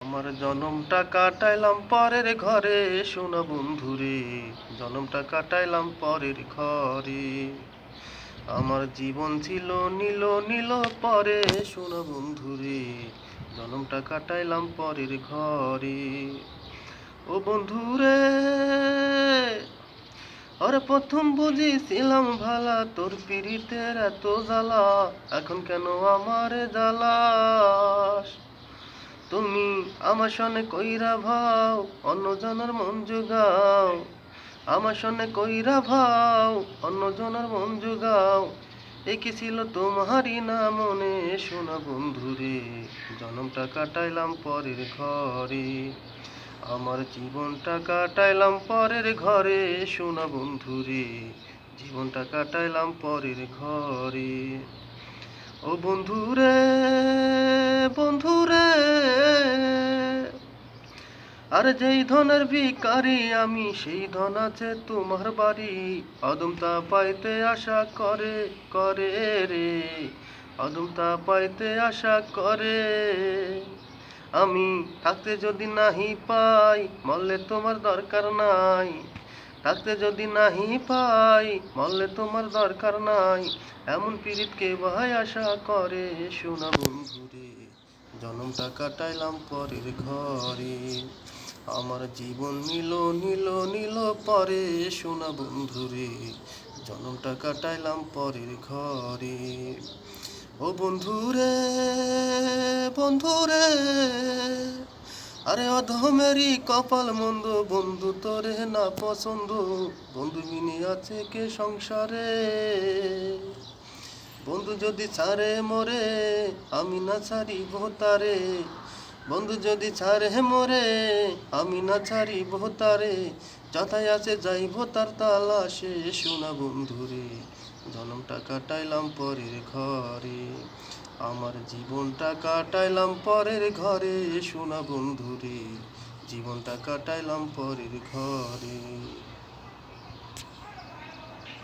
আমার জনমটা কাটাইলাম পরের ঘরে, শোনা বন্ধুরে। জনমটা কাটাইলাম পরের ঘরে। আমার জীবন ছিল নীল নীল পরে, শোনা বন্ধুরে। জনমটা কাটাইলাম পরের ঘরে। ও বন্ধুরে, আরে প্রথম বুঝিছিলাম ভালা, তোর পিরিতের এত জ্বালা, এখন কেন আমারে জ্বালাস? তুমি আমার সনে কইরা ভাও, অন্য জনের মন জুগাও। আমার সনে কইরা ভাও, অন্য জনের মন জুগাও। এ কি ছিল তোমারই না মনে, শোনা বন্ধুরে। জনমটা কাটাইলাম পরের ঘরে। আমার জীবনটা কাটাইলাম পরের ঘরে, শোনা বন্ধুরে। জীবনটা কাটাইলাম পরের ঘরে। ও বন্ধুরে, বন্ধুরে, আর যেই ধনের ভিখারি আমি, সেই ধন আছে তোমার বাড়ি। অদম তা পাইতে আশা করে, করে রে। অদম তা পাইতে আশা করে। আমি থাকতে যদি নাহি পাই, মরলে তোমার দরকার নাই। থাকতে যদি নাহি পাই, মরলে তোমার দরকার নাই। এমন পীড়িত কে ভাই আশা করে, শোনা বন্ধুরে। জনমটা কাটাইলাম পরের ঘরে। আমার জীবন নীল নীল নীল পরে, শোনা বন্ধুরে। জনমটা কাটাইলাম পরের ঘরে। ও বন্ধুরে, বন্ধুরে, আরে অধমেরই কপাল মন্দ, বন্ধু তোরে না পছন্দ। বন্ধু মিনি আছে কে সংসারে? বন্ধু যদি ছাড়ে মোরে, আমি না ছাড়িব তারে। বন্ধু যদি ছাড়ে মোরে, আমি না ছাড়িব তারে। যথায় আছে যাইব তার তালাশে, শোনা বন্ধুরে। জনমটা কাটাইলাম পরের ঘরে। আমার জীবনটা কাটাইলাম পরের ঘরে, শোনা বন্ধুরে। জীবনটা কাটাইলাম পরের ঘরে।